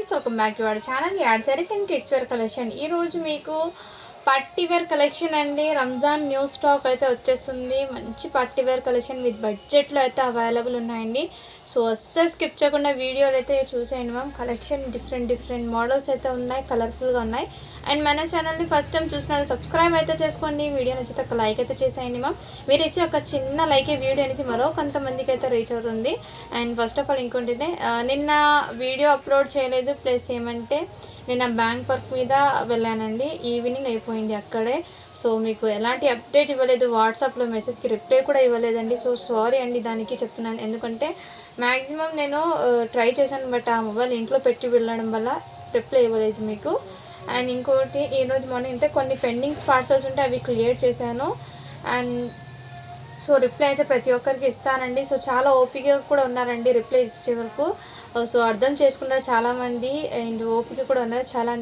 Friends, welcome back to our channel add sarees and kids wear collection. ఈరోజు మీకు party wear collection అండి. Ramzan new stock అయితే వచ్చేస్తుంది. మంచి పార్టీ వేర్ కలెక్షన్ విత్ బడ్జెట్లో అయితే అవైలబుల్ ఉన్నాయండి. సో అస్సలు స్కిప్ చేయకుండా వీడియోలు అయితే చూసేయండి మ్యామ్. కలెక్షన్ డిఫరెంట్ మోడల్స్ అయితే ఉన్నాయి, కలర్ఫుల్గా ఉన్నాయి. అండ్ మన ఛానల్ని ఫస్ట్ టైం చూసినారు సబ్స్క్రైబ్ అయితే చేసుకోండి. వీడియో నచ్చితే ఒక లైక్ అయితే చేసేయండి మ్యామ్. మీరు ఇచ్చే ఒక చిన్న లైకే వీడియో అనేది మరో కొంతమందికి అయితే రీచ్ అవుతుంది. అండ్ ఫస్ట్ ఆఫ్ ఆల్ ఇంకోటి నిన్న వీడియో అప్లోడ్ చేయలేదు, ప్లస్ ఏమంటే నేను బ్యాంక్ వర్క్ మీద వెళ్ళానండి. ఈవినింగ్ అయిపోయింది అక్కడే. సో మీకు ఎలాంటి అప్డేట్ ఇవ్వలేదు, వాట్సాప్లో మెసేజ్కి రిప్లై కూడా ఇవ్వలేదండి. సో సారీ అండి దానికి చెప్తున్నాను. ఎందుకంటే మ్యాక్సిమం నేను ట్రై చేశాను, బట్ ఆ మొబైల్ ఇంట్లో పెట్టి వెళ్ళడం వల్ల రిప్లై ఇవ్వలేదు మీకు. అండ్ ఇంకోటి ఈరోజు మార్నింగ్ అంటే కొన్ని పెండింగ్స్ పార్సల్స్ ఉంటే అవి క్లియర్ చేశాను. అండ్ సో రిప్లై అయితే ప్రతి ఒక్కరికి ఇస్తానండి. సో చాలా ఓపిక కూడా ఉన్నారండి రిప్లై ఇచ్చే వరకు. సో అర్థం చేసుకున్నారు చాలామంది, అండ్ ఓపిక కూడా ఉన్నారు చాలా.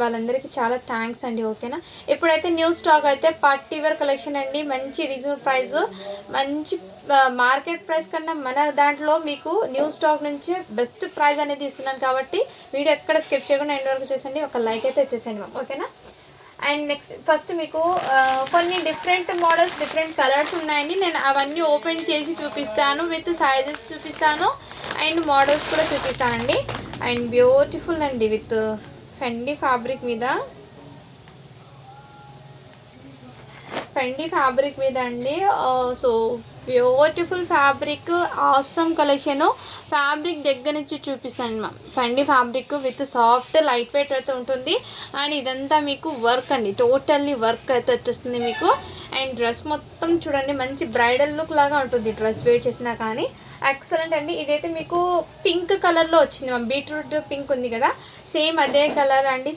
వాళ్ళందరికీ చాలా థ్యాంక్స్ అండి. ఓకేనా, ఇప్పుడైతే న్యూ స్టాక్ అయితే పార్టీ వేర్ కలెక్షన్ అండి. మంచి రీజనబుల్ ప్రైస్, మంచి మార్కెట్ ప్రైస్ కన్నా మన దాంట్లో మీకు న్యూ స్టాక్ నుంచి బెస్ట్ ప్రైస్ అనేది ఇస్తున్నాను. కాబట్టి వీడియో ఎక్కడ స్కిప్ చేయకుండా ఎండ్ వరకు చేసండి, ఒక లైక్ అయితే వచ్చేసండి మ్యామ్. ఓకేనా. అండ్ నెక్స్ట్ ఫస్ట్ మీకు కొన్ని డిఫరెంట్ మోడల్స్, డిఫరెంట్ కలర్స్ ఉన్నాయండి. నేను అవన్నీ ఓపెన్ చేసి చూపిస్తాను, విత్ సైజెస్ చూపిస్తాను, అండ్ మోడల్స్ కూడా చూపిస్తానండి. అండ్ బ్యూటిఫుల్ అండి, విత్ ఫెండీ ఫ్యాబ్రిక్ మీద అండి. So beautiful fabric, awesome collection. Fabric దగ్గర నుంచి చూపిస్తాను ma'am. ఫెండీ fabric with soft light weight అయితే ఉంటుంది. అండ్ ఇదంతా మీకు వర్క్ అండి, టోటల్లీ వర్క్ అయితే వచ్చేస్తుంది మీకు. అండ్ డ్రెస్ మొత్తం చూడండి, మంచి బ్రైడల్ లుక్ లాగా ఉంటుంది డ్రెస్ వేర్ చేసినా కానీ. ఎక్సలెంట్ అండి. ఇదైతే మీకు పింక్ కలర్లో వచ్చింది మ్యామ్. బీట్రూట్ పింక్ ఉంది కదా, సేమ్ అదే కలర్ అండి.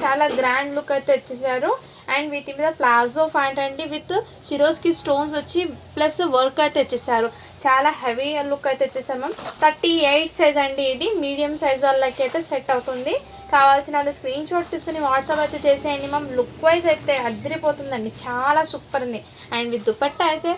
చాలా గ్రాండ్ లుక్ అయితే వచ్చేసారు. అండ్ వీటి మీద ప్లాజో ప్యాంట్ అండి, విత్ సిరోస్కి స్టోన్స్ వచ్చి ప్లస్ వర్క్ అయితే వచ్చేసారు. చాలా హెవీ లుక్ అయితే వచ్చేసారు మ్యామ్. 38 సైజ్ అండి. ఇది మీడియం సైజ్ వాళ్ళకి అయితే సెట్ అవుతుంది. కావాల్సిన వాళ్ళు స్క్రీన్ షాట్ తీసుకుని వాట్సాప్ అయితే చేసేయండి మ్యామ్. లుక్ వైజ్ అయితే అదిరిపోతుందండి, చాలా సూపర్ ఉంది. అండ్ విత్ దుపట్టా అయితే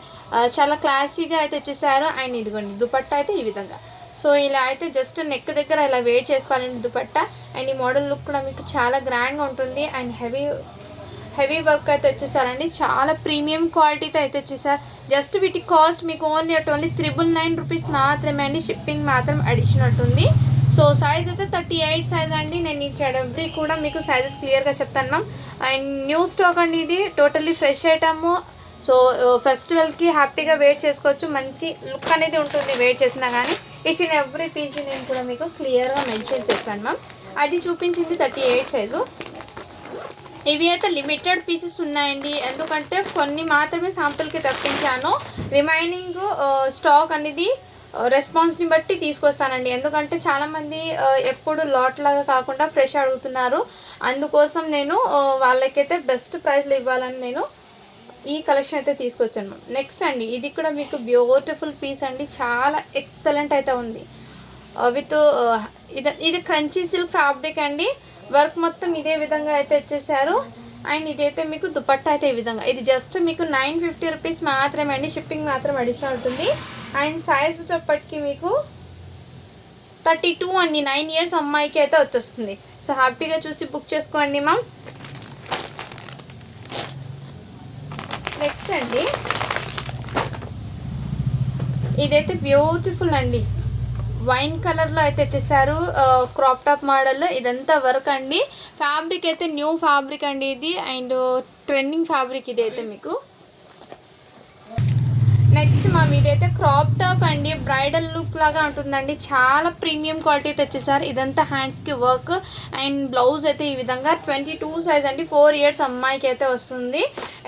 చాలా క్లాసీగా అయితే వచ్చేసారు. అండ్ ఇదిగోండి దుపట్టా అయితే ఈ విధంగా. సో ఇలా అయితే జస్ట్ నెక్ దగ్గర ఇలా వేర్ చేసుకోవాలండి దుపట్టా. అండ్ ఈ మోడల్ లుక్ కూడా మీకు చాలా గ్రాండ్గా ఉంటుంది. అండ్ హెవీ వర్క్ అయితే వచ్చేసారండి. చాలా ప్రీమియం క్వాలిటీతో అయితే వచ్చేసారు. జస్ట్ వీటి కాస్ట్ మీకు ఓన్లీ 999 రూపీస్ మాత్రమే అండి. షిప్పింగ్ మాత్రం అడిషనల్ ఉంటుంది. సో సైజ్ అయితే 38 సైజ్ అండి. నేను ఇచ్చాడు ఎవ్రీ కూడా మీకు సైజెస్ క్లియర్గా చెప్తాను మ్యామ్. అండ్ న్యూ స్టాక్ అండి, ఇది టోటల్లీ ఫ్రెష్ ఐటమ్. సో ఫెస్టివల్కి హ్యాపీగా వెయిట్ చేసుకోవచ్చు. మంచి లుక్ అనేది ఉంటుంది వెయిట్ చేసినా కానీ. ఇచ్చిన ఎవ్రీ పీస్ నేను కూడా మీకు క్లియర్గా మెన్షన్ చేస్తాను మ్యామ్. అది చూపించింది 38 సైజు. ఇవి అయితే లిమిటెడ్ పీసెస్ ఉన్నాయండి, ఎందుకంటే కొన్ని మాత్రమే శాంపుల్కి తప్పించాను. రిమైనింగ్ స్టాక్ అనేది రెస్పాన్స్ని బట్టి తీసుకొస్తానండి. ఎందుకంటే చాలామంది ఎప్పుడు లాట్ లాగా కాకుండా ఫ్రెష్ అడుగుతున్నారు. అందుకోసం నేను వాళ్ళకైతే బెస్ట్ ప్రైస్లో ఇవ్వాలని నేను ఈ కలెక్షన్ అయితే తీసుకొచ్చాను. నెక్స్ట్ అండి, ఇది కూడా మీకు బ్యూటిఫుల్ పీస్ అండి. చాలా ఎక్సలెంట్ అయితే ఉంది. విత్ ఇది క్రంచీ సిల్క్ ఫ్యాబ్రిక్ అండి. వర్క్ మొత్తం ఇదే విధంగా అయితే వచ్చేసారు. అండ్ ఇదైతే మీకు దుపట్టా అయితే ఈ విధంగా. ఇది జస్ట్ మీకు 950 రూపీస్ మాత్రమే అండి. షిప్పింగ్ మాత్రం అడిషనల్ ఉంటుంది. అండ్ సైజ్ వచ్చేప్పటికి మీకు 32 అండి. 9 ఇయర్స్ అమ్మాయికి అయితే వచ్చేస్తుంది. సో హ్యాపీగా చూసి బుక్ చేసుకోండి మ్యామ్. నెక్స్ట్ అండి, ఇదైతే బ్యూటిఫుల్ అండి. వైన్ కలర్లో అయితే వచ్చేసారు. క్రాప్ టాప్ మోడల్లో ఇదంతా వర్క్ అండి. ఫ్యాబ్రిక్ అయితే న్యూ ఫ్యాబ్రిక్ అండి ఇది. అండ్ ట్రెండింగ్ ఫ్యాబ్రిక్ ఇది అయితే మీకు. నెక్స్ట్ మ్యామ్, ఇదైతే క్రాప్ టాప్ అండి. బ్రైడల్ లుక్ లాగా ఉంటుందండి. చాలా ప్రీమియం క్వాలిటీ తెచ్చేసారు. ఇదంతా హ్యాండ్స్కి వర్క్. అండ్ బ్లౌజ్ అయితే ఈ విధంగా 22 సైజ్ అండి. 4 ఇయర్స్ అమ్మాయికి అయితే వస్తుంది.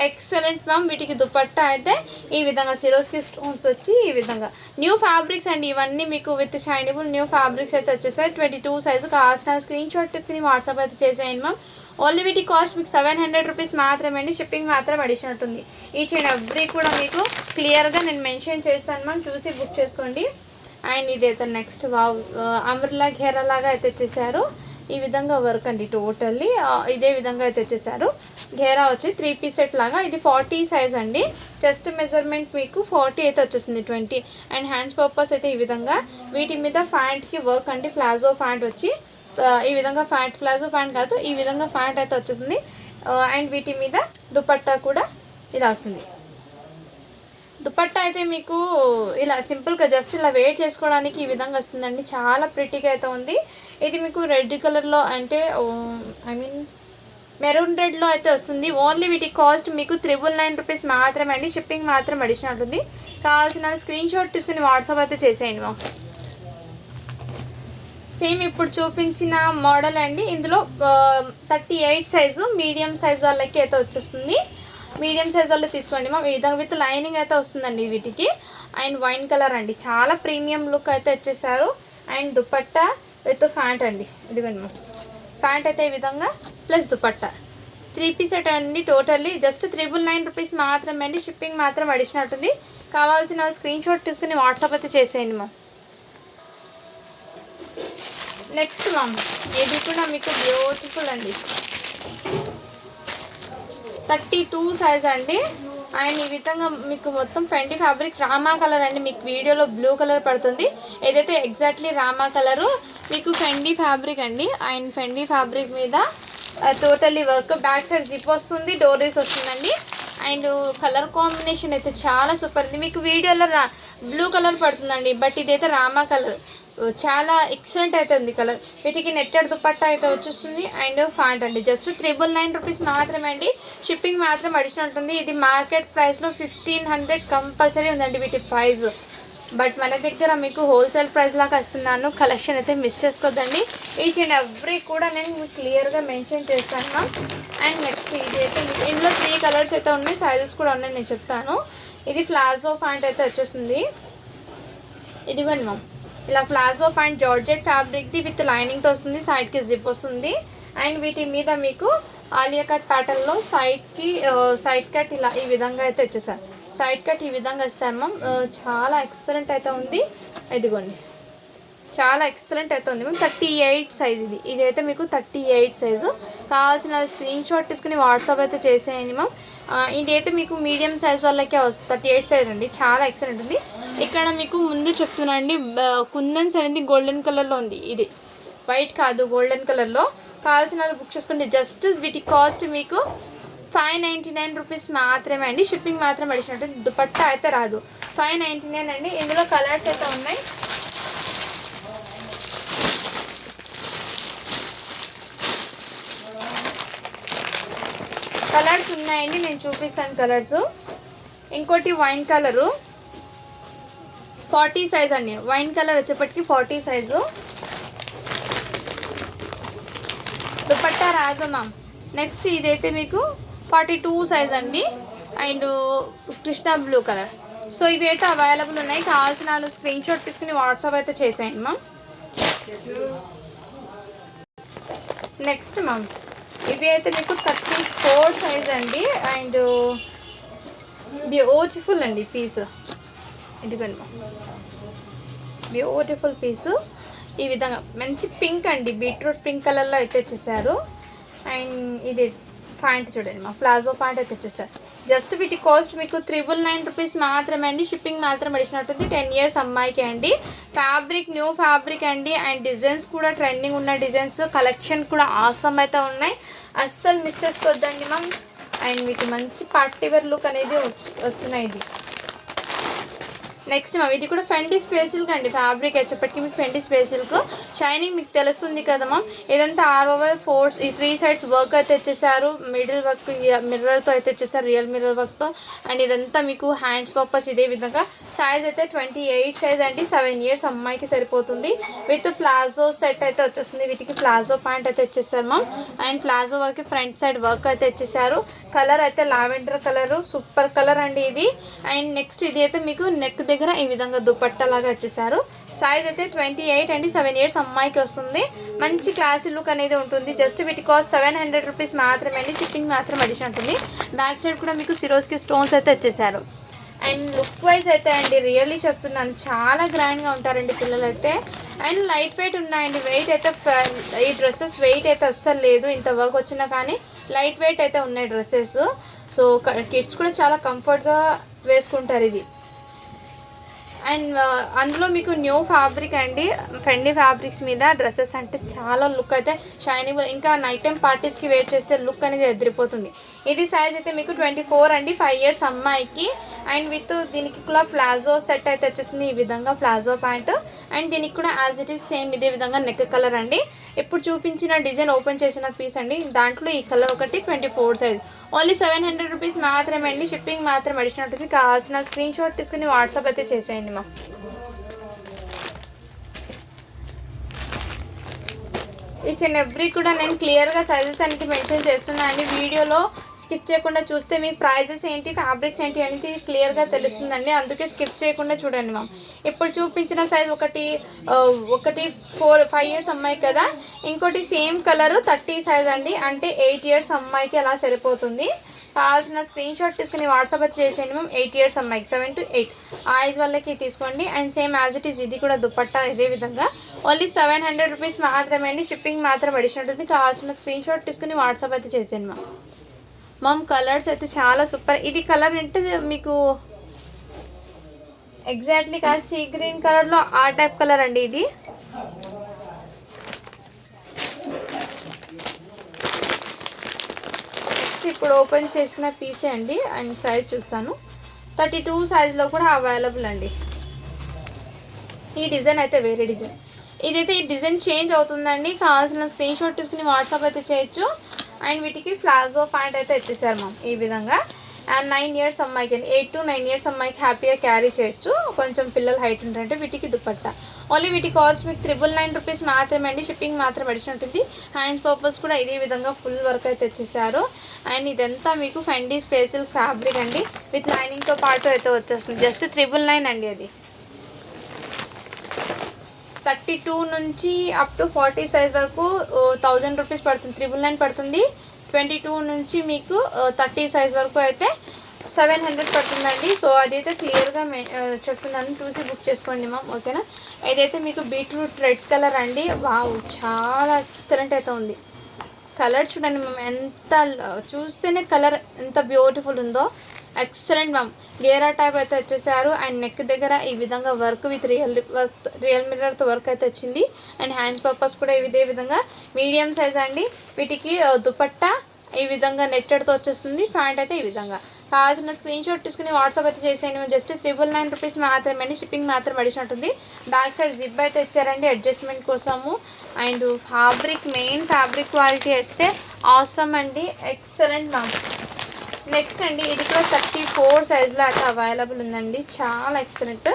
Excellent ma'am. వీటికి దుపట్టా అయితే ఈ విధంగా సిరోస్కి స్టోన్స్ వచ్చి ఈ విధంగా. న్యూ ఫ్యాబ్రిక్స్ అండి ఇవన్నీ మీకు, విత్ షైనబుల్ న్యూ ఫ్యాబ్రిక్స్ అయితే వచ్చేసాయి. 22 సైజు. కావాల్సిన స్క్రీన్ షాట్ తీసుకుని వాట్సాప్ అయితే చేసేయండి మ్యామ్. ఓన్లీ వీటి కాస్ట్ మీకు 700 రూపీస్ మాత్రమే అండి. షిప్పింగ్ మాత్రం అడిషనల్ ఉంటుంది. ఈచ్ అండ్ ఎవ్రీ కూడా మీకు క్లియర్గా నేను మెన్షన్ చేస్తాను మ్యామ్, చూసి బుక్ చేసుకోండి. అండ్ ఇదైతే నెక్స్ట్ అంబ్రెల్లా ఘేరా లాగా అయితే వచ్చేసారు. ఈ విధంగా వర్క్ అండి. టోటల్లీ ఇదే విధంగా అయితే వచ్చేసారు. ఘేరా వచ్చి 3 పీస్ సెట్ లాగా. ఇది 40 సైజ్ అండి. చెస్ట్ మెజర్మెంట్ మీకు 40 అయితే వచ్చేసింది, 20. అండ్ హ్యాండ్స్ పర్పస్ అయితే ఈ విధంగా. వీటి మీద ప్యాంట్కి వర్క్ అండి. ప్లాజో ప్యాంట్ వచ్చి ఈ విధంగా ప్యాంట్, ప్లాజో ప్యాంట్ కాదు, ఈ విధంగా ప్యాంట్ అయితే వచ్చేసింది. అండ్ వీటి మీద దుపట్టా కూడా ఇలా వస్తుంది. దుపట్టా అయితే మీకు ఇలా సింపుల్గా జస్ట్ ఇలా వేర్ చేసుకోవడానికి ఈ విధంగా వస్తుందండి. చాలా ప్రిటీగా అయితే ఉంది. ఇది మీకు రెడ్ కలర్లో అంటే ఐ మీన్ మెరూన్ రెడ్లో అయితే వస్తుంది. ఓన్లీ వీటి కాస్ట్ మీకు 999 రూపీస్ మాత్రమే అండి. షిప్పింగ్ మాత్రం అడిషనల్ ఉంటుంది. కావాల్సిన స్క్రీన్ షాట్ తీసుకుని వాట్సాప్ అయితే చేసేయండి మా. సేమ్ ఇప్పుడు చూపించిన మోడల్ అండి. ఇందులో 38 సైజు మీడియం సైజ్ వాళ్ళకి అయితే వచ్చేస్తుంది. మీడియం సైజ్ వాళ్ళు తీసుకోండి మా. ఈ విధంగా విత్ లైనింగ్ అయితే వస్తుందండి వీటికి. అండ్ వైన్ కలర్ అండి, చాలా ప్రీమియం లుక్ అయితే వచ్చేసారు. అండ్ దుపట్టా విత్ ప్యాంట్ అండి, ఇదిగోండి మా. ప్యాంట్ అయితే ఈ విధంగా ప్లస్ దుపట్టా 3 పీస్ సెట్ అండి. టోటల్లీ జస్ట్ 999 రూపీస్ మాత్రమే అండి. షిప్పింగ్ మాత్రం అడిషనల్ ఉంటుంది. కావాల్సిన స్క్రీన్ షాట్ తీసుకుని వాట్సాప్ అయితే చేసేయండి మా. నెక్స్ట్ మ్యామ్, ఇది కూడా మీకు బ్యూటిఫుల్ అండి, 32 సైజ్ అండి. అండ్ ఈ విధంగా మీకు మొత్తం ఫెండి ఫ్యాబ్రిక్ రామా కలర్ అండి. మీకు వీడియోలో బ్లూ కలర్ పడుతుంది, ఏదైతే ఎగ్జాక్ట్లీ రామా కలరు మీకు ఫెండి ఫ్యాబ్రిక్ అండి. అండ్ ఫెండి ఫ్యాబ్రిక్ మీద totally work, back side zip వస్తుంది, డోరీస్ వస్తుందండి. అండ్ కలర్ కాంబినేషన్ అయితే చాలా సూపర్ ఉంది. మీకు వీడియోలో బ్లూ కలర్ పడుతుందండి, బట్ ఇదైతే రామా కలర్, చాలా ఎక్సలెంట్ అయితే ఉంది కలర్. వీటికి నెట్టెడ్ దుపట్టా అయితే వచ్చేస్తుంది. అండ్ ఫ్యాంట్ అండి, జస్ట్ 999 రూపీస్ మాత్రమే అండి. షిప్పింగ్ మాత్రం అడిషనల్ ఉంటుంది. ఇది మార్కెట్ ప్రైస్లో 1500 కంపల్సరీ ఉందండి వీటి ప్రైస్. బట్ మన దగ్గర మీకు హోల్సేల్ ప్రైస్ లాగా ఇస్తున్నాను. కలెక్షన్ అయితే మిస్ చేసుకోవద్దండి. ఈచ్ అండ్ ఎవ్రీ కూడా నేను మీకు క్లియర్గా మెన్షన్ చేస్తాను మ్యామ్. అండ్ నెక్స్ట్ ఇది అయితే మీకు ఇందులో 3 కలర్స్ అయితే ఉన్నాయి, సైజెస్ కూడా ఉన్నాయి, నేను చెప్తాను. ఇది ప్లాజో ప్యాంట్ అయితే వచ్చేస్తుంది, ఇదిగోండి మ్యామ్. ఇలా ప్లాజో ప్యాంట్ జార్జెట్ ఫ్యాబ్రిక్ది విత్ లైనింగ్తో వస్తుంది, సైడ్కి జిప్ వస్తుంది. అండ్ వీటి మీద మీకు ఆలియా కట్ ప్యాటర్న్లో సైడ్ కట్ ఇలా ఈ విధంగా అయితే వచ్చేసారు. సైడ్ కట్ ఈ విధంగా ఇస్తాము. చాలా ఎక్సలెంట్ అయితే ఉంది, ఇదిగోండి, చాలా ఎక్సలెంట్ అయితే ఉంది మ్యామ్. 38 సైజ్ ఇదైతే మీకు 38 సైజు. కావాల్సిన స్క్రీన్ షాట్ తీసుకుని వాట్సాప్ అయితే చేసేయండి మ్యామ్. ఇదైతే మీకు మీడియం సైజ్ వాళ్ళకే వస్తుంది, 38 సైజ్ అండి. చాలా ఎక్సలెంట్ ఉంది. ఇక్కడ మీకు ముందు చెప్తున్నాండి, కుందన్స్ అనేది గోల్డెన్ కలర్లో ఉంది, ఇది వైట్ కాదు గోల్డెన్ కలర్లో. కావాల్సిన వాళ్ళు బుక్ చేసుకోండి. జస్ట్ వీటి కాస్ట్ మీకు 599 రూపీస్ మాత్రమే అండి. షిప్పింగ్ మాత్రం అడిషనల్ ఉంటుంది. దుపట్టా అయితే రాదు, 599 అండి. ఇందులో కలర్స్ అయితే ఉన్నాయి. కలర్స్ ఉన్నాయండి, నేను చూపిస్తాను కలర్స్. ఇంకోటి వైన్ కలరు 40 సైజ్ అండి. వైన్ కలర్ వచ్చేప్పటికి 40 సైజు. దుపట్టా రాదు మ్యామ్. నెక్స్ట్ ఇదైతే మీకు 42 సైజ్ అండి. And Krishna blue colour. So ఇవి అయితే అవైలబుల్ ఉన్నాయి. కావాల్సిన వాళ్ళు స్క్రీన్ షాట్ తీసుకుని వాట్సాప్ అయితే చేసేయండి మ్యామ్. నెక్స్ట్ మ్యామ్, ఇవి అయితే మీకు 34 సైజ్ అండి. అండ్ బ్యూటిఫుల్ అండి పీస్, ఇదిగోండి మ్యామ్, బ్యూటిఫుల్ పీసు. ఈ విధంగా మంచి పింక్ అండి, బీట్రూట్ పింక్ కలర్లో అయితే వచ్చేసారు. అండ్ ఇది ప్యాంట్ చూడండి మా, ప్లాజో ప్యాంట్ అయితే వచ్చేసారు. జస్ట్ వీటి కాస్ట్ మీకు 999 రూపీస్ మాత్రమే అండి. షిప్పింగ్ మాత్రం అడిచినట్టుంది. 10 ఇయర్స్ అమ్మాయికి అండి. ఫ్యాబ్రిక్ న్యూ ఫ్యాబ్రిక్ అండి. అండ్ డిజైన్స్ కూడా ట్రెండింగ్ ఉన్న డిజైన్స్, కలెక్షన్ కూడా ఆసమ్ అయితే ఉన్నాయి. అస్సలు మిస్ చేసుకోవద్దండి మ్యామ్. అండ్ మీకు మంచి పార్టీ వేర్ లుక్ అనేది వస్తున్నాయి. ఇది నెక్స్ట్ మ్యామ్, ఇది కూడా ఫెండి స్పేస్ సిల్క్ అండి. ఫ్యాబ్రిక్ వచ్చేప్పటికి మీకు ఫెండి స్పేస్ సిల్క్, షైనింగ్ మీకు తెలుస్తుంది కదా మ్యామ్. ఇదంతా ఆల్ ఓవర్ 3 సైడ్స్ వర్క్ అయితే వచ్చేసారు. మిడిల్ వర్క్ మిర్రర్తో అయితే వచ్చేసారు, రియల్ మిర్రర్ వర్క్తో. అండ్ ఇదంతా మీకు హ్యాండ్స్ పర్పస్. ఇదే విధంగా సైజ్ అయితే 28 సైజ్ అండి. 7 ఇయర్స్ అమ్మాయికి సరిపోతుంది. విత్ ప్లాజో సెట్ అయితే వచ్చేస్తుంది. వీటికి ప్లాజో ప్యాంట్ అయితే వచ్చేసారు ma'am. And palazzo work front side work అయితే వచ్చేసారు. కలర్ అయితే లావెండర్ కలరు, సూపర్ కలర్ అండి ఇది. అండ్ నెక్స్ట్ ఇది అయితే మీకు నెక్ దగ్గర ఈ విధంగా దుపట్టా లాగా వచ్చేసారు. సైజ్ అయితే 28 అండి. 7 ఇయర్స్ అమ్మాయికి వస్తుంది. మంచి క్లాసీ లుక్ అనేది ఉంటుంది. జస్ట్ వీటి కాస్ట్ 700 రూపీస్ మాత్రమే అండి. షిప్పింగ్ మాత్రం అడిషన్ ఉంటుంది. బ్యాక్ సైడ్ కూడా మీకు సిరోస్కి స్టోన్స్ అయితే వచ్చేసారు. అండ్ లుక్ వైజ్ అయితే అండి రియల్లీ చెప్తున్నాను, చాలా గ్రాండ్గా ఉంటారండి పిల్లలు అయితే. అండ్ లైట్ వెయిట్ ఉన్నాయండి. వెయిట్ అయితే ఈ డ్రెస్సెస్ వెయిట్ అయితే అస్సలు లేదు, ఇంత వర్క్ వచ్చినా కానీ లైట్ వెయిట్ అయితే ఉన్నాయి డ్రెస్సెస్. సో కిడ్స్ కూడా చాలా కంఫర్ట్గా వేసుకుంటారు ఇది. అండ్ అందులో మీకు న్యూ ఫ్యాబ్రిక్ అండి. ఫెండీ ఫ్యాబ్రిక్స్ మీద డ్రెస్సెస్ అంటే చాలా లుక్ అయితే షైనింగ్, ఇంకా నైట్ టైం పార్టీస్కి వేర్ చేస్తే లుక్ అనేది ఎదిరిపోతుంది. ఇది సైజ్ అయితే మీకు 24 అండి, 5 years అమ్మాయికి. అండ్ విత్ దీనికి కూడా ప్లాజో సెట్ అయితే వచ్చేసింది, ఈ విధంగా ప్లాజో ప్యాంట్. అండ్ దీనికి కూడా యాజ్ ఇట్ ఈస్ సేమ్ ఇదే విధంగా నెక్ కలర్ అండి. ఇప్పుడు చూపించిన డిజైన్ ఓపెన్ చేసిన పీస్ అండి, దాంట్లో ఈ కలర్ ఒకటి 24 సైజ్. ఓన్లీ 700 రూపీస్ మాత్రమే అండి. షిప్పింగ్ మాత్రం అడిషనల్ ఉంటుంది. కావాల్సిన స్క్రీన్ షాట్ తీసుకుని వాట్సాప్ అయితే చేసేయండి మా. ఈచ్ అండ్ ఎవ్రీ కూడా నేను క్లియర్గా సైజెస్ అనేది మెన్షన్ చేస్తున్నాను అండి. వీడియోలో స్కిప్ చేయకుండా చూస్తే మీకు ప్రైజెస్ ఏంటి, ఫ్యాబ్రిక్స్ ఏంటి అనేది క్లియర్గా తెలుస్తుందండి. అందుకే స్కిప్ చేయకుండా చూడండి మ్యామ్. ఇప్పుడు చూపించిన సైజ్ ఒకటి 5 years అమ్మాయి కదా, ఇంకోటి సేమ్ కలర్ 30 సైజ్ అండి, అంటే 8 years అమ్మాయికి అలా సరిపోతుంది. కావాల్సిన స్క్రీన్ షాట్ తీసుకుని వాట్సాప్ అయితే చేసేయండి మ్యామ్. 8 years అమ్మాయికి 7 to 8 ఆ ఏజ్ వాళ్ళకి తీసుకోండి. And same as it is ఇది కూడా దుపట్టా ఇదే విధంగా ఓన్లీ 700 రూపీస్ మాత్రమే అండి. షిప్పింగ్ మాత్రం అడిషనల్ ఉంటుంది. కావాల్సిన స్క్రీన్ షాట్ తీసుకుని వాట్సాప్ అయితే చేసేయండి మ్యామ్. కలర్స్ అయితే చాలా సూపర్. ఇది కలర్ అంటే మీకు ఎగ్జాక్ట్లీ కాదు, సీ గ్రీన్ కలర్లో ఆ టైప్ కలర్ అండి ఇది. ఇప్పుడు ఓపెన్ చేసిన పీసే అండి. అండ్ సైజ్ చూస్తాను, 32 సైజ్లో కూడా అవైలబుల్ అండి. ఈ డిజైన్ అయితే వేరే డిజైన్, ఇదైతే ఈ డిజైన్ చేంజ్ అవుతుందండి. కావాల్సిన స్క్రీన్ షాట్ తీసుకుని వాట్సాప్ అయితే చేయొచ్చు. అండ్ వీటికి ప్లాజో ప్యాంట్ అయితే ఇచ్చేసారు మ్యామ్ ఈ విధంగా. అండ్ 9 years అమ్మాయికి అండి, 8 to 9 years అమ్మాయికి హ్యాపీగా క్యారీ చేయొచ్చు. కొంచెం పిల్లలు హైట్ ఉంటారంటే వీటికి దుపట్టా. ఓన్లీ వీటి కాస్ట్ మీకు 999 రూపీస్ మాత్రమే అండి. షిప్పింగ్ మాత్రం అడిషనల్ ఉంటుంది. హ్యాండ్స్ పర్పస్ కూడా ఇదే విధంగా ఫుల్ వర్క్ అయితే తెచ్చేసారు. అండ్ ఇదంతా మీకు ఫెండీ స్పెషల్ ఫ్యాబ్రిక్ అండి, విత్ లైనింగ్తో పాటు అయితే వచ్చేస్తుంది. జస్ట్ 999 అండి. అది 32 నుంచి అప్ టు 40 సైజ్ వరకు 1000 రూపీస్ పడుతుంది, 999 పడుతుంది. 22 నుంచి మీకు 30 సైజ్ వరకు అయితే 700 పడుతుందండి. సో అదైతే క్లియర్గా చెప్తున్నాను, చూసి బుక్ చేసుకోండి మ్యామ్, ఓకేనా. ఇదైతే మీకు బీట్రూట్ రెడ్ కలర్ అండి. వావ్, చాలా ఎక్సలెంట్ అయితే ఉంది. కలర్ చూడండి మ్యామ్, ఎంత చూస్తేనే కలర్ ఎంత బ్యూటిఫుల్ ఉందో. Excellent ma'am. గేరా టైప్ అయితే వచ్చేసారు. అండ్ నెక్ దగ్గర ఈ విధంగా వర్క్ విత్ రియల్ మిర్రర్తో వర్క్ అయితే వచ్చింది. అండ్ హ్యాండ్స్ పర్పస్ కూడా ఇదే విధంగా మీడియం సైజ్ అండి. వీటికి దుపట్టా ఈ విధంగా నెట్టెడ్తో వచ్చేస్తుంది. ప్యాంట్ అయితే ఈ విధంగా. కావాల్సిన స్క్రీన్ షాట్ తీసుకుని వాట్సాప్ అయితే చేసేయండి. జస్ట్ 999 రూపీస్ మాత్రమే అండి. షిప్పింగ్ మాత్రం అడిషనల్ ఉంటుంది. బ్యాక్ సైడ్ జిప్ అయితే ఇచ్చారండి అడ్జస్ట్మెంట్ కోసము. And fabric, main fabric quality అయితే ఆసమ్ అండి, ఎక్సలెంట్ మ్యామ్. నెక్స్ట్ అండి, ఇది కూడా 34 సైజ్లో అయితే అవైలబుల్ ఉందండి, చాలా ఎక్సలెంట్.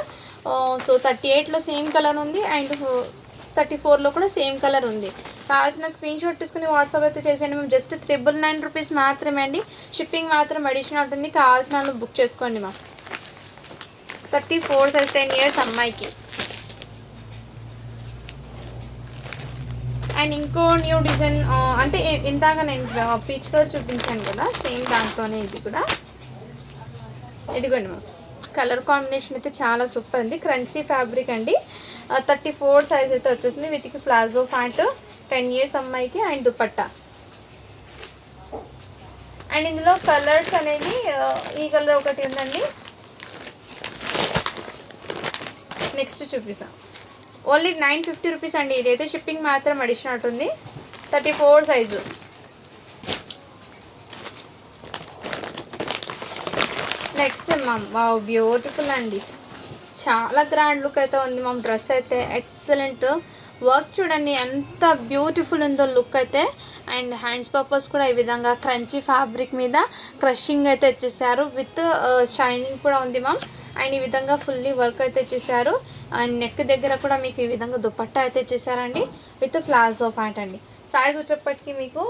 సో 38లో సేమ్ కలర్ ఉంది, అండ్ 34లో కూడా సేమ్ కలర్ ఉంది. కావాల్సిన స్క్రీన్ షాట్ తీసుకుని వాట్సాప్ అయితే చేసేయండి మేము. జస్ట్ 999 రూపీస్ మాత్రమే అండి. షిప్పింగ్ మాత్రం అడిషనల్ ఉంటుంది. కావాల్సిన వాళ్ళు బుక్ చేసుకోండి మ్యామ్. 34 సైజ్ 10 years అమ్మాయికి. అండ్ ఇంకో న్యూ డిజైన్ అంటే ఇందాక నేను పీచ్ కలర్ చూపించాను కదా, సేమ్ దాంట్లోనే ఇది కూడా. ఇదిగోండి మ్యామ్, కలర్ కాంబినేషన్ అయితే చాలా సూపర్ ఉంది. క్రంచీ ఫ్యాబ్రిక్ అండి. 34 సైజ్ అయితే వచ్చేసింది. వీటికి ప్లాజో ప్యాంట్ 10 years అమ్మాయికి. అండ్ దుపట్టా. అండ్ ఇందులో కలర్స్ అనేది ఈ కలర్ ఒకటి ఉందండి. నెక్స్ట్ చూపిస్తాం. ఓన్లీ 950 రూపీస్ అండి. ఇదైతే షిప్పింగ్ మాత్రం అడిషనల్ ఉంటుంది. 34 size. Next ma'am, wow, beautiful అండి, చాలా గ్రాండ్ లుక్ అయితే ఉంది మ్యామ్. డ్రెస్ అయితే ఎక్సలెంట్. వర్క్ చూడండి ఎంత బ్యూటిఫుల్ ఉందో లుక్ అయితే. అండ్ హ్యాండ్స్ పర్పస్ కూడా ఈ విధంగా క్రంచీ ఫ్యాబ్రిక్ మీద క్రషింగ్ అయితే ఇచ్చేసారు. విత్ షైనింగ్ కూడా ఉంది మ్యామ్. అండ్ ఈ విధంగా ఫుల్లీ వర్క్ అయితే ఇచ్చేసారు. అండ్ నెక్ దగ్గర కూడా మీకు ఈ విధంగా దుపట్టా అయితే ఇచ్చేసారండి, విత్ ప్లాజో ప్యాంట్ అండి. సైజ్ వచ్చేప్పటికి మీకు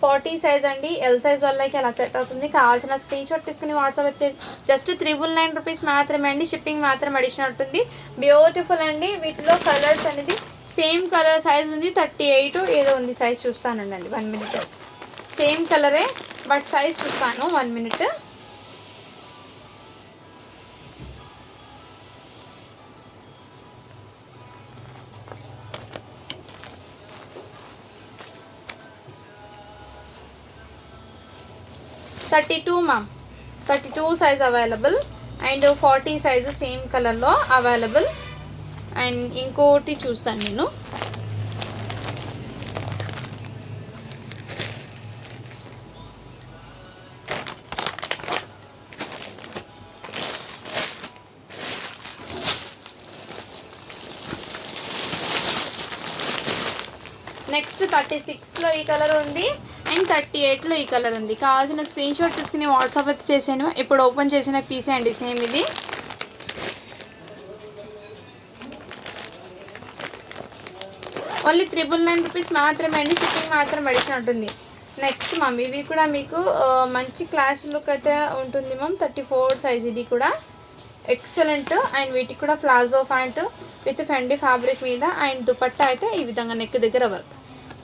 40 సైజ్ అండి. ఎల్ సైజ్ వాళ్ళకి అలా సెట్ అవుతుంది. కావాల్సిన స్క్రీన్ షాట్ తీసుకుని వాట్సాప్ వచ్చేసి జస్ట్ 999 రూపీస్ మాత్రమే అండి. షిప్పింగ్ మాత్రం అడిషనల్ ఉంటుంది. బ్యూటిఫుల్ అండి. వీటిలో కలర్స్ అనేది సేమ్ కలర్ సైజ్ ఉంది, 38 ఏదో ఉంది సైజ్. చూస్తానండి 1 minute. సేమ్ కలరే బట్ సైజ్ చూస్తాను 1 minute. Thirty two ma'am, 32 size available. And 40 size same కలర్లో అవైలబుల్. అండ్ ఇంకోటి చూస్తాను నేను. నెక్స్ట్ 36లో ఈ కలర్ ఉంది అండ్ 38లో ఈ కలర్ ఉంది. కావాల్సిన స్క్రీన్ షాట్ తీసుకుని వాట్సాప్ అయితే చేశాను. ఇప్పుడు ఓపెన్ చేసిన పీసే అండి సేమ్ ఇది. ఓన్లీ 999 రూపీస్ మాత్రమే అండి, షిప్పింగ్ మాత్రం అడిషన్ ఉంటుంది. నెక్స్ట్ మ్యామ్ ఇవి కూడా మీకు మంచి క్లాస్ లుక్ అయితే ఉంటుంది మ్యామ్. 34 సైజ్ ఇది కూడా ఎక్సలెంట్. అండ్ వీటికి కూడా ప్లాజో ప్యాంట్ విత్ ఫెండీ ఫ్యాబ్రిక్ మీద అండ్ దుపట్టా అయితే ఈ విధంగా నెక్ దగ్గర వర్క్.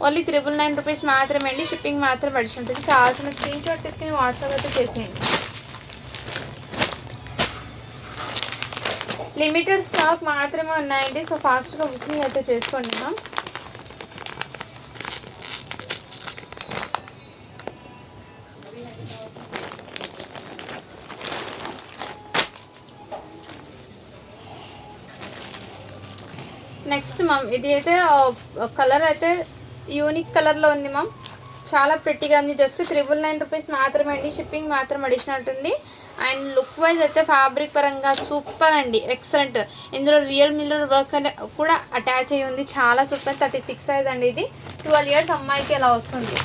ఓన్లీ 999 రూపీస్ మాత్రమే అండి, షిప్పింగ్ మాత్రం అడిషన్ ఉంటుంది. కావాల్సిన స్క్రీన్ షాట్ తీసుకుని వాట్సాప్ అయితే చేసేయండి. లిమిటెడ్ స్టాక్ మాత్రమే ఉన్నాయండి, సో ఫాస్ట్గా బుకింగ్ అయితే చేసుకోండి మ్యామ్. నెక్స్ట్ మ్యామ్ ఇది అయితే కలర్ అయితే యూనిక్ కలర్లో ఉంది మ్యామ్. చాలా ప్రిట్టిగా ఉంది. జస్ట్ 999 రూపీస్ మాత్రమే అండి, షిప్పింగ్ మాత్రం అడిషనల్ ఉంటుంది. అండ్ లుక్ వైజ్ అయితే ఫ్యాబ్రిక్ పరంగా సూపర్ అండి, ఎక్సలెంట్. ఇందులో రియల్ మిల్లర్ వర్క్ కూడా అటాచ్ అయ్యి ఉంది, చాలా సూపర్. 36 సైజ్ అండి ఇది. 12 ఇయర్స్ అమ్మాయికి ఎలా వస్తుంది.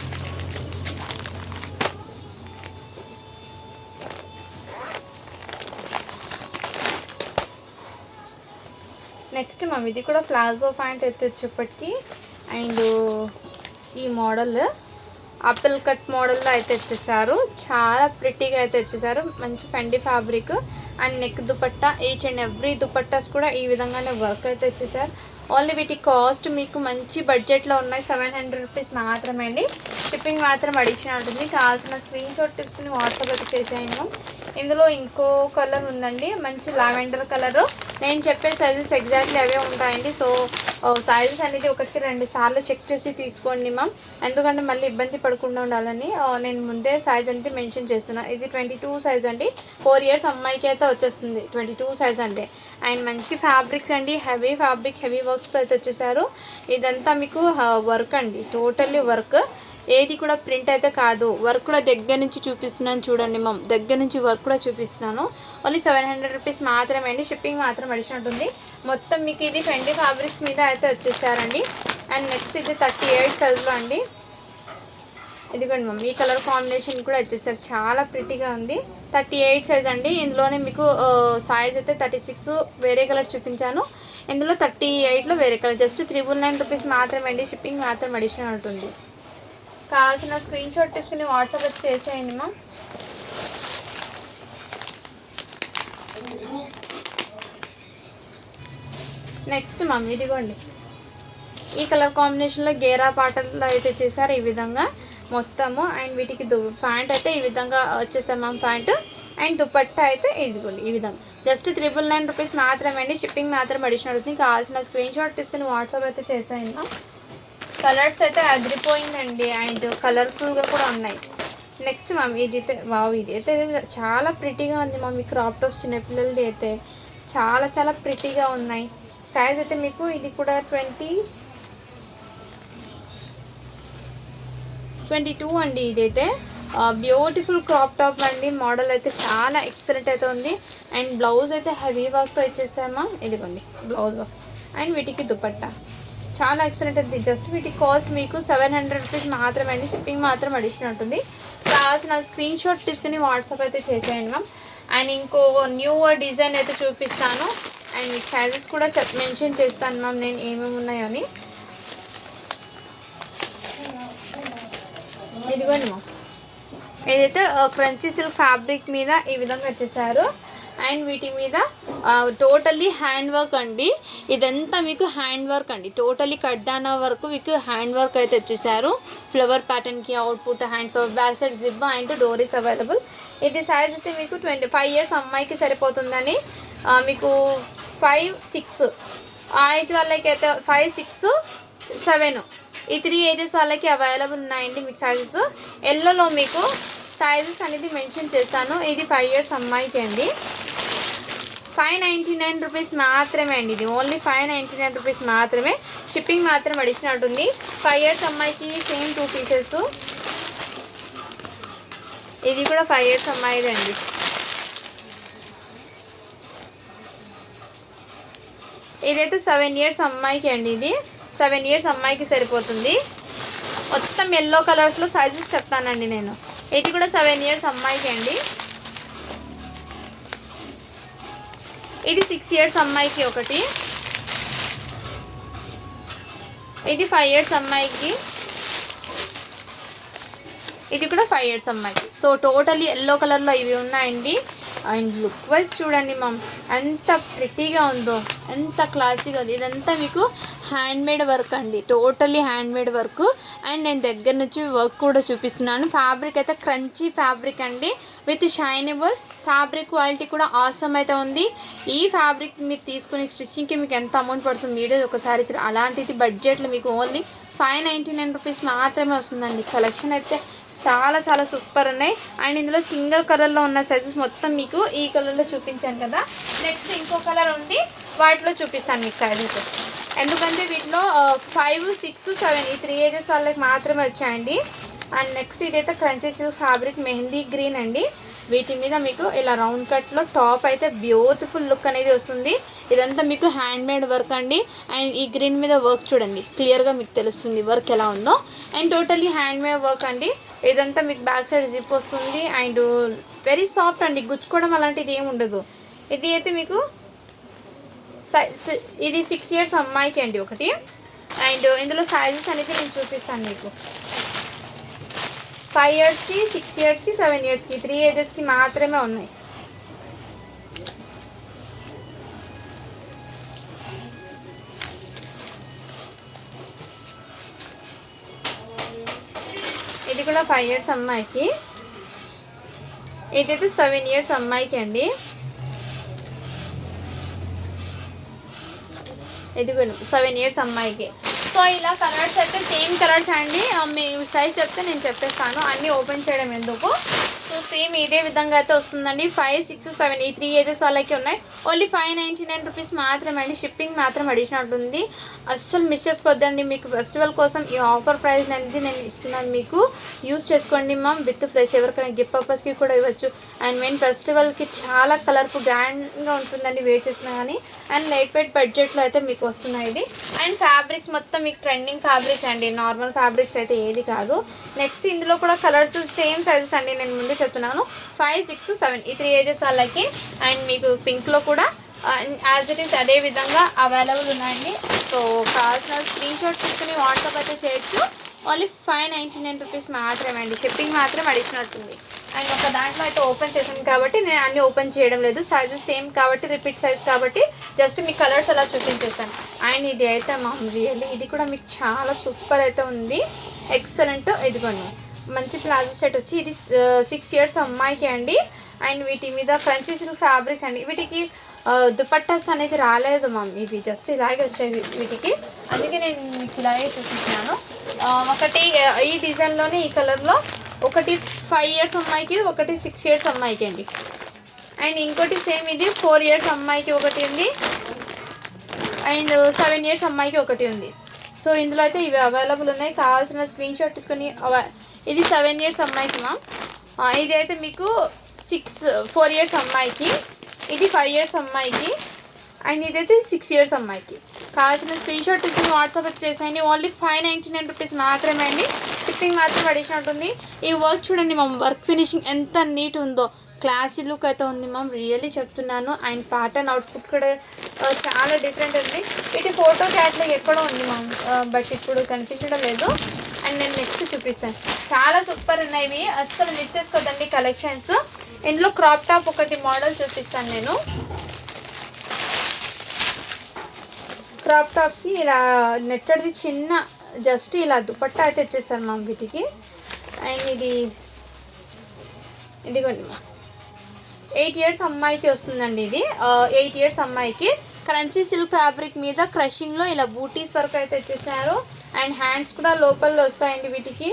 నెక్స్ట్ మ్యామ్ ఇది కూడా ప్లాజో ప్యాంట్ అయితే వచ్చేప్పటికి అండ్ ఈ మోడల్ ఆపిల్ కట్ మోడల్లో అయితే వచ్చేసారు. చాలా ప్రిటీగా అయితే వచ్చేసారు. మంచి Fendi fabric and neck dupatta, each and every dupattas కూడా ఈ విధంగానే వర్క్ అయితే వచ్చేసారు. ఓన్లీ వీటి కాస్ట్ మీకు మంచి బడ్జెట్లో ఉన్నాయి, 700 రూపీస్ మాత్రమే అండి, షిప్పింగ్ మాత్రం అడిషనల్ ఉంటుంది. కావాల్సిన స్క్రీన్ షాట్ తీసుకుని వాట్సాప్ అయితే చేసేయండి. ఇందులో ఇంకో కలర్ ఉందండి, మంచి లావెండర్ కలరు. నేను చెప్పే సైజెస్ ఎగ్జాక్ట్లీ అవే ఉంటాయండి. సో సైజెస్ అనేది 1-2 సార్లు చెక్ చేసి తీసుకోండి మ్యామ్, ఎందుకంటే మళ్ళీ ఇబ్బంది పడకుండా ఉండాలని నేను ముందే సైజ్ అనేది మెన్షన్ చేస్తున్నాను. ఇది 22 సైజ్ అండి, 4 ఇయర్స్ అమ్మాయికి అయితే వచ్చేస్తుంది 22 సైజ్ అంటే. అండ్ మంచి ఫ్యాబ్రిక్స్ అండి, హెవీ ఫ్యాబ్రిక్, హెవీ వర్క్స్తో అయితే వచ్చేసారు. ఇదంతా మీకు వర్క్ అండి, టోటల్లీ వర్క్, ఏది కూడా ప్రింట్ అయితే కాదు. వర్క్ కూడా దగ్గర నుంచి చూపిస్తున్నాను చూడండి మ్యామ్, దగ్గర నుంచి వర్క్ కూడా చూపిస్తున్నాను. ఓన్లీ 700 రూపీస్ మాత్రమే అండి, షిప్పింగ్ మాత్రం అడిషన్ ఉంటుంది. మొత్తం మీకు ఇది ఫెండీ ఫ్యాబ్రిక్స్ మీద అయితే వచ్చేసారండి. అండ్ నెక్స్ట్ ఇది 38 సైజ్లో అండి. ఇదిగోండి మ్యామ్, ఈ కలర్ కాంబినేషన్ కూడా వచ్చేసారు, చాలా ప్రిటీగా ఉంది. 38 సైజ్ అండి. ఇందులోనే మీకు సైజ్ అయితే 36 వేరే కలర్ చూపించాను, ఇందులో 38లో వేరే కలర్. జస్ట్ 999 రూపీస్ మాత్రమే అండి, షిప్పింగ్ మాత్రం అడిషనల్ ఉంటుంది. కావాల్సిన స్క్రీన్ షాట్ తీసుకుని వాట్సాప్ అయితే చేసేయండి మ్యామ్. నెక్స్ట్ మ్యామ్ ఇదిగోండి, ఈ కలర్ కాంబినేషన్లో గేరా పాటల్లో అయితే చేశారు ఈ విధంగా మొత్తము. అండ్ వీటికి ప్యాంట్ అయితే ఈ విధంగా వచ్చేసాం మ్యామ్, ప్యాంటు. అండ్ దుపట్టా అయితే ఇదిగోండి ఈ విధంగా. జస్ట్ 999 రూపీస్ మాత్రమే అండి, షిప్పింగ్ మాత్రం అడిషనల్ అవుతుంది. కావాల్సిన స్క్రీన్ షాట్ తీసుకుని వాట్సాప్ అయితే చేసేయండి మ్యామ్. కలర్స్ అయితే అదిరిపోయిందండి అండ్ కలర్ఫుల్గా కూడా ఉన్నాయి. నెక్స్ట్ మ్యామ్ ఇది అయితే వావ్, ఇది అయితే చాలా ప్రిటీగా ఉంది మ్యామ్. ఈ క్రాప్ టాప్స్ చిన్నపిల్లలది అయితే చాలా చాలా ప్రిటీగా ఉన్నాయి. సైజ్ అయితే మీకు ఇది కూడా 22 అండి. ఇదైతే బ్యూటిఫుల్ క్రాప్ టాప్ అండి, మోడల్ అయితే చాలా ఎక్సలెంట్ అయితే ఉంది. అండ్ బ్లౌజ్ అయితే హెవీ వర్క్తో ఇచ్చేసామా, ఇదిగోండి బ్లౌజ్ వర్క్. అండ్ వీటికి దుపట్టా చాలా ఎక్సలెంట్ ఉంది. జస్ట్ వీటి కాస్ట్ మీకు 700 రూపీస్ మాత్రమే అండి, షిప్పింగ్ మాత్రం అడిషనల్ ఉంటుంది. కావాల్సిన స్క్రీన్ షాట్ తీసుకుని వాట్సాప్ అయితే చేసేయండి మ్యామ్. అండ్ ఇంకో న్యూ డిజైన్ అయితే చూపిస్తాను అండ్ మీకు సైజెస్ కూడా మెన్షన్ చేస్తాను మ్యామ్ నేను ఏమేమి ఉన్నాయో అని. ఇదిగోండి మ్యామ్, ఏదైతే క్రంచీ సిల్క్ ఫ్యాబ్రిక్ మీద ఈ విధంగా వచ్చేసారు. అండ్ వీటి మీద టోటల్లీ హ్యాండ్ వర్క్ అండి, ఇదంతా మీకు హ్యాండ్ వర్క్ అండి, టోటల్లీ కడ్డానా వర్క్ మీకు హ్యాండ్ వర్క్ అయితే వచ్చేసారు. ఫ్లవర్ ప్యాటర్న్కి output, hand flower, back side zip and doris available. ఇది సైజ్ అయితే మీకు 25 ఇయర్స్ అమ్మాయికి సరిపోతుందని మీకు 5, 6 ఆ ఏజ్ వాళ్ళకి అయితే 5, 6, 7 ఈ 3 ఏజెస్ వాళ్ళకి అవైలబుల్ ఉన్నాయండి మీకు సైజెస్. ఎల్లోలో మీకు సైజెస్ అనేది మెన్షన్ చేస్తాను. ఇది 5 ఇయర్స్ అమ్మాయికి అండి. ₹599 మాత్రమే అండి. ఇది ఓన్లీ ₹599 మాత్రమే. షిప్పింగ్ మాత్రం అడిషనల్ ఉంటుంది. 5 ఇయర్స్ అమ్మాయికి సేమ్ 2 పీసెస్. ఇది కూడా 5 ఇయర్స్ అమ్మాయిదే అండి. ఇదైతే 7 ఇయర్స్ అమ్మాయికి అండి. ఇది 7 ఇయర్స్ అమ్మాయికి సరిపోతుంది. మొత్తం ఎల్లో కలర్స్లో సైజెస్ చెప్తానండి నేను. ఇది కూడా 7 ఇయర్స్ అమ్మాయికి అండి. ఇది 6 ఇయర్స్ అమ్మాయికి ఒకటి. ఇది 5 ఇయర్స్ అమ్మాయికి. ఇది కూడా 5 ఇయర్స్ అమ్మాయికి. సో టోటలీ ఎల్లో కలర్లో ఇవి ఉన్నాయండి. అండ్ లుక్ వైజ్ చూడండి మ్యామ్ ఎంత ప్రిటీగా ఉందో, ఎంత క్లాసీగా ఉంది. ఇదంతా మీకు హ్యాండ్మేడ్ వర్క్ అండి, టోటలీ హ్యాండ్మేడ్ వర్క్. అండ్ నేను దగ్గర నుంచి వర్క్ కూడా చూపిస్తున్నాను. ఫ్యాబ్రిక్ అయితే క్రంచీ ఫ్యాబ్రిక్ అండి, విత్ షైనబుల్ ఫ్యాబ్రిక్. క్వాలిటీ కూడా ఆసమ్ అయితే ఉంది. ఈ ఫ్యాబ్రిక్ మీరు తీసుకుని స్టిచ్చింగ్కి మీకు ఎంత అమౌంట్ పడుతుంది మీరే ఒకసారి అలాంటిది బడ్జెట్లో మీకు ఓన్లీ ₹599 మాత్రమే వస్తుందండి. కలెక్షన్ అయితే చాలా చాలా సూపర్ ఉన్నాయి. అండ్ ఇందులో సింగిల్ కలర్లో ఉన్న సైజెస్ మొత్తం మీకు ఈ కలర్లో చూపించాను కదా. నెక్స్ట్ ఇంకో కలర్ ఉంది, వాటిలో చూపిస్తాను మీకు సైజెస్. ఎందుకంటే వీటిలో 5, 6, 7 ఈ 3 ఏజెస్ వాళ్ళకి మాత్రమే వచ్చాయండి. అండ్ నెక్స్ట్ ఇదైతే crunchy silk fabric mehndi green అండి. వీటి మీద మీకు ఇలా రౌండ్ కట్లో టాప్ అయితే బ్యూటిఫుల్ లుక్ అనేది వస్తుంది. ఇదంతా మీకు హ్యాండ్మేడ్ వర్క్ అండి. అండ్ ఈ గ్రీన్ మీద వర్క్ చూడండి, క్లియర్గా మీకు తెలుస్తుంది వర్క్ ఎలా ఉందో. అండ్ టోటలీ హ్యాండ్మేడ్ వర్క్ అండి. ఇదంతా మీకు బ్యాక్ సైడ్ జిప్ వస్తుంది. అండ్ వెరీ సాఫ్ట్ అండి, గుచ్చుకోవడం అలాంటిది ఏమి ఉండదు. ఇది అయితే మీకు ఇది 6 ఇయర్స్ అమ్మాయికి అండి ఒకటి. అండ్ ఇందులో సైజెస్ అనేది నేను చూపిస్తాను మీకు. 5 ఇయర్స్కి, 6 ఇయర్స్కి, 7 ఇయర్స్కి 3 ఏజెస్కి మాత్రమే ఉన్నాయి. ఇది కూడా 5 ఇయర్స్ అమ్మాయికి. ఇదైతే 7 ఇయర్స్ అమ్మాయికి అండి. ఇది కూడా 7 ఇయర్స్ అమ్మాయికి. సో ఇలా కలర్స్ అయితే సేమ్ కలర్స్ అండి. మీ సైజ్ చెప్తే నేను చెప్పేస్తాను, అన్నీ ఓపెన్ చేయడం ఎందుకు. సో సేమ్ ఇదే విధంగా అయితే వస్తుందండి. 5, 6, 7 ఈ 3 ఏజెస్ వాళ్ళకి ఉన్నాయి. ఓన్లీ ₹599 మాత్రమే అండి. షిప్పింగ్ మాత్రం అడిషనల్ ఉంటుంది. అస్సలు మిస్ చేసుకోవద్దండి. మీకు ఫెస్టివల్ కోసం ఈ ఆఫర్ ప్రైస్ అనేది నేను ఇస్తున్నాను, మీకు యూస్ చేసుకోండి మ్యామ్. విత్ ఫ్రెష్ ఎవరికైనా గిఫ్ట్ పర్పస్కి కూడా ఇవ్వచ్చు. అండ్ మెయిన్ ఫెస్టివల్కి చాలా కలర్ఫుల్ గ్రాండ్గా ఉంటుందండి వేర్ చేసినా కానీ. అండ్ లైట్ వెయిట్ బడ్జెట్లో అయితే మీకు వస్తున్నాయి ఇది. అండ్ ఫ్యాబ్రిక్స్ మొత్తం మీకు ట్రెండింగ్ ఫ్యాబ్రిక్స్ అండి, నార్మల్ ఫ్యాబ్రిక్స్ అయితే ఏది కాదు. నెక్స్ట్ ఇందులో కూడా కలర్స్ సేమ్ సైజెస్ అండి, నేను ముందే చెప్తున్నాను. 5, 6, 7 ఈ 3 ఏజెస్ వాళ్ళకి. అండ్ మీకు పింక్లో కూడా యాజ్ ఇట్ ఈస్ అదే విధంగా అవైలబుల్ ఉన్నాయండి. సో కావాల్సిన స్క్రీన్ షాట్ తీసుకుని వాట్సాప్ అయితే చేయొచ్చు. ఓన్లీ ₹599 మాత్రమే అండి. షిప్పింగ్ మాత్రం అడిషనల్ ఉంది. అండ్ ఒక దాంట్లో అయితే ఓపెన్ చేశాను కాబట్టి నేను అన్నీ ఓపెన్ చేయడం లేదు, సైజెస్ సేమ్ కాబట్టి రిపీట్ సైజ్ కాబట్టి జస్ట్ మీ కలర్స్ అలా చూపించేస్తాను. అండ్ ఇది అయితే మా రియల్లీ ఇది కూడా మీకు చాలా సూపర్ అయితే ఉంది, ఎక్సలెంట్. ఇదిగోండి మంచి ప్లాజో సెట్ వచ్చి ఇది 6 ఇయర్స్ అమ్మాయికి అండి. అండ్ వీటి మీద క్రంచీ సిల్క్ ఫ్యాబ్రిక్స్ అండి. వీటికి దుపట్టాస్ అనేది రాలేదు మ్యామ్, ఇవి జస్ట్ ఇలాగే వచ్చాయి వీటికి, అందుకే నేను మీకు ఇలాగే చూపించాను. ఒకటి ఈ డిజైన్లోనే ఈ కలర్లో ఒకటి 5 ఇయర్స్ అమ్మాయికి, ఒకటి 6 ఇయర్స్ అమ్మాయికి అండి. అండ్ ఇంకోటి సేమ్ ఇది 4 ఇయర్స్ అమ్మాయికి ఒకటి ఉంది. అండ్ 7 ఇయర్స్ అమ్మాయికి ఒకటి ఉంది. సో ఇందులో అయితే ఇవి అవైలబుల్ ఉన్నాయి. కావాల్సిన స్క్రీన్ షాట్ తీసుకొని ఇది 7 ఇయర్స్ అమ్మాయికి మ్యామ్. ఇది అయితే మీకు 4 ఇయర్స్ అమ్మాయికి, ఇది 5 ఇయర్స్ అమ్మాయికి. అండ్ ఇదైతే 6 ఇయర్స్ అమ్మాయికి. కావాల్సిన స్క్రీన్ షాట్ తీసుకుని వాట్సాప్ చేసేయండి. ఓన్లీ ₹599 మాత్రమే అండి. షిప్పింగ్ మాత్రం అడిషనల్ ఉంటుంది. ఈ వర్క్ చూడండి మ్యామ్, వర్క్ ఫినిషింగ్ ఎంత నీట్ ఉందో, క్లాసీ లుక్ అయితే ఉంది మ్యామ్, రియల్లీ చెప్తున్నాను. అండ్ ప్యాటర్న్ అవుట్పుట్ కూడా చాలా డిఫరెంట్ ఉంది. ఇటు ఫోటో క్యాట్లాగ్ ఎక్కడో ఉంది మ్యామ్, బట్ ఇప్పుడు కనిపించడం లేదు. అండ్ నేను నెక్స్ట్ చూపిస్తాను. చాలా సూపర్ ఉన్నాయి ఇవి, అస్సలు మిస్ చేసుకోవద్దండి కలెక్షన్స్. ఇందులో క్రాప్ టాప్ ఒకటి మోడల్ చూపిస్తాను నేను. క్రాప్ టాప్కి ఇలా నెట్టడిది చిన్న జస్ట్ ఇలా దుపట్టా అయితే వచ్చేసాను మ్యామ్ వీటికి. అండ్ ఇదిగోండి మ్యామ్ 8 ఇయర్స్ అమ్మాయికి వస్తుందండి. ఇది 8 ఇయర్స్ అమ్మాయికి క్రంచీ సిల్క్ ఫ్యాబ్రిక్ మీద క్రషింగ్లో ఇలా బూటీస్ వర్క్ అయితే వచ్చేసారు. అండ్ హ్యాండ్స్ కూడా లోపల వస్తాయండి వీటికి.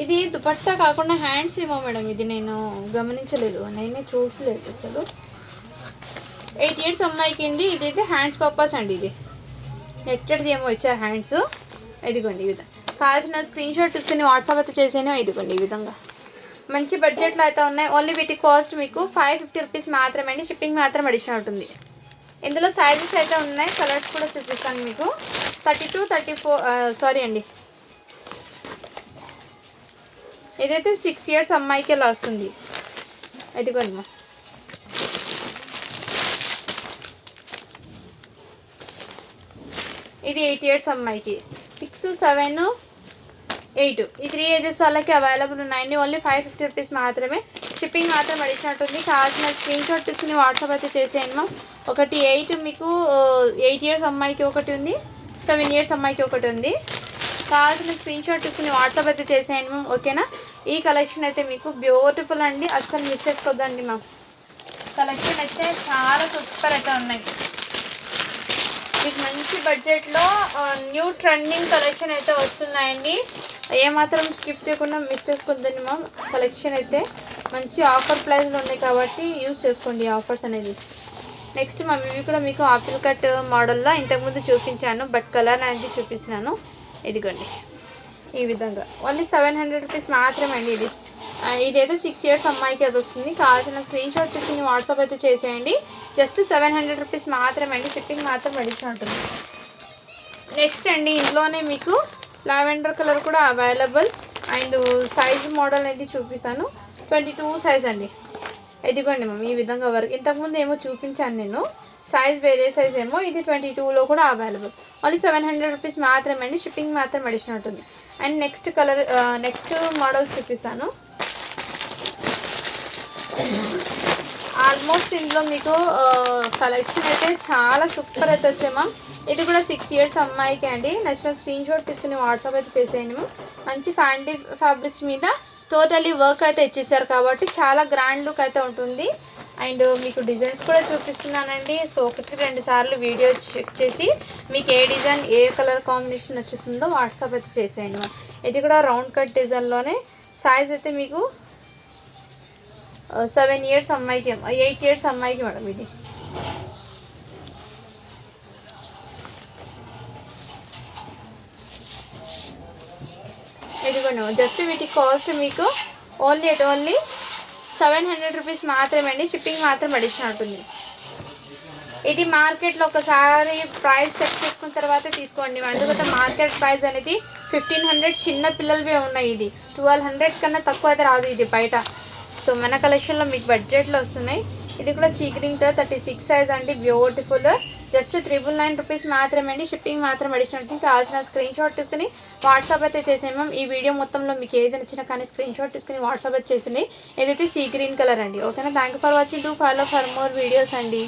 ఇది దుపట్టా కాకుండా హ్యాండ్స్ ఏమో మేడం, ఇది నేను గమనించలేదు, నేనే చూడలేదు అసలు. 8 ఇయర్స్ అమ్మాయికి అండి. ఇదైతే హ్యాండ్స్ పర్పస్ అండి. ఇది నెట్టెడ్ది ఏమో ఇచ్చారు హ్యాండ్స్. ఇదిగోండి ఈ విధంగా కావాల్సిన స్క్రీన్ షాట్ తీసుకుని వాట్సాప్ అయితే చేసాను. ఇదిగోండి ఈ విధంగా మంచి బడ్జెట్లో అయితే ఉన్నాయి. ఓన్లీ వీటి కాస్ట్ మీకు 550 రూపీస్ మాత్రమే అండి. షిప్పింగ్ మాత్రం అడిషనల్ ఉంటుంది. ఇందులో సైజెస్ అయితే ఉన్నాయి, కలర్స్ కూడా చూపిస్తాను మీకు. 32, 34 సారీ అండి, ఇదైతే 6 ఇయర్స్ అమ్మాయికి ఇలా వస్తుంది. ఇదిగోండి మా, ఇది 8 ఇయర్స్ అమ్మాయికి. 6, 7, 8 ఈ 3 ఏజెస్ వాళ్ళకి అవైలబుల్ ఉన్నాయండి. ఓన్లీ 550 రూపీస్ మాత్రమే. షిప్పింగ్ మాత్రం అడిషనల్ ఉంది. కావాల్సిన స్క్రీన్ షాట్ తీసుకుని వాట్సాప్ అయితే చేసేయండి మా. ఒకటి 8 మీకు 8 ఇయర్స్ అమ్మాయికి ఒకటి ఉంది, 7 ఇయర్స్ అమ్మాయికి ఒకటి ఉంది. కావాల్సిన స్క్రీన్ షాట్ తీసుకుని వాట్సాప్ అయితే చేసేయండి మ్యామ్. ఓకేనా. ఈ కలెక్షన్ అయితే మీకు బ్యూటిఫుల్ అండి, అస్సలు మిస్ చేసుకోవద్దండి మ్యామ్. కలెక్షన్ అయితే చాలా సూపర్ అయితే ఉన్నాయి. మీకు మంచి బడ్జెట్లో న్యూ ట్రెండింగ్ కలెక్షన్ అయితే వస్తున్నాయండి. ఏమాత్రం స్కిప్ చేయకుండా మిస్ చేసుకోవద్దండి మ్యామ్. కలెక్షన్ అయితే మంచి ఆఫర్ ప్రైస్లో ఉన్నాయి కాబట్టి యూస్ చేసుకోండి ఈ ఆఫర్స్ అనేది. నెక్స్ట్ మ్యామ్ ఇవి కూడా మీకు ఆపిల్ కట్ మోడల్లో ఇంతకుముందు చూపించాను, బట్ కలర్ అనేది చూపిస్తున్నాను. ఇదిగోండి ఈ విధంగా ఓన్లీ 700 రూపీస్ మాత్రమే అండి. ఇదైతే 6 ఇయర్స్ అమ్మాయికి అది వస్తుంది. కావాల్సిన స్క్రీన్ షాట్ తీసుకుని వాట్సాప్ అయితే చేసేయండి. జస్ట్ 700 రూపీస్ మాత్రమే అండి. షిప్పింగ్ మాత్రం అడిషనల్ ఉంటుంది. నెక్స్ట్ అండి ఇందులోనే మీకు లావెండర్ కలర్ కూడా అవైలబుల్ అండ్ సైజ్ మోడల్ అనేది చూపిస్తాను. 22 సైజ్ అండి. ఇదిగోండి మ్యామ్ ఈ విధంగా వర్క్. ఇంతకుముందు ఏమో చూపించాను నేను, సైజ్ వేరే సైజ్ ఏమో, ఇది 22లో కూడా అవైలబుల్. ఓన్లీ 700 రూపీస్ మాత్రమే అండి. షిప్పింగ్ మాత్రం అడిషనల్ ఉంటుంది. And next colour next model చూపిస్తాను. ఆల్మోస్ట్ ఇందులో మీకు కలెక్షన్ అయితే చాలా సూపర్ అయితే వచ్చాయి మ్యామ్. ఇది కూడా 6 ఇయర్స్ అమ్మాయికి అండి. నచ్చిన స్క్రీన్ షాట్ తీసుకుని వాట్సాప్ అయితే చేసేయండి మ్యామ్. మంచి ఫ్యాన్సీ ఫ్యాబ్రిక్స్ మీద టోటలీ వర్క్ అయితే ఇచ్చేసారు కాబట్టి చాలా గ్రాండ్ లుక్ అయితే ఉంటుంది. అండ్ మీకు డిజైన్స్ కూడా చూపిస్తున్నానండి. సో 1-2 సార్లు వీడియో చెక్ చేసి మీకు ఏ డిజైన్ ఏ కలర్ కాంబినేషన్ నచ్చుతుందో వాట్సాప్ అయితే చేసేయండి మ్యామ్. ఇది కూడా రౌండ్ కట్ డిజైన్లోనే. సైజ్ అయితే మీకు 7 ఇయర్స్ అమ్మాయికి, 8 ఇయర్స్ అమ్మాయికి మేడం. ఇది ఇదిగోండి జస్ట్ వీటి కాస్ట్ మీకు ఓన్లీ 700 రూపీస్ మాత్రమే అండి. షిప్పింగ్ మాత్రం అడిషనల్ ఉంటుంది. ఇది మార్కెట్లో ఒకసారి ప్రైస్ చెక్ చేసుకున్న తర్వాత తీసుకోండి. ఎందుకంటే మార్కెట్ ప్రైస్ అనేది 1500 చిన్న పిల్లలవే ఉన్నాయి. ఇది 1200 కన్నా తక్కువ అయితే రాదు ఇది బయట. సో మన కలెక్షన్లో మీకు బడ్జెట్లో వస్తున్నాయి. ఇది కూడా సీ గ్రీన్ కలర్ 36 సైజ్ అండి. బ్యూటిఫుల్. జస్ట్ 999 రూపీస్ మాత్రమే అండి. షిప్పింగ్ మాత్రం అడిషనల్. కావాల్సిన స్క్రీన్ షాట్ తీసుకుని వాట్సాప్ అయితే చేసాం మ్యామ్. ఈ వీడియో మొత్తంలో మీకు ఏది నచ్చినా కానీ స్క్రీన్ షాట్ తీసుకుని వాట్సాప్ అయితే చేసింది. ఏదైతే సీ గ్రీన్ కలర్ అండి. ఓకేనా. Thank you for watching. Do follow for more videos అండి.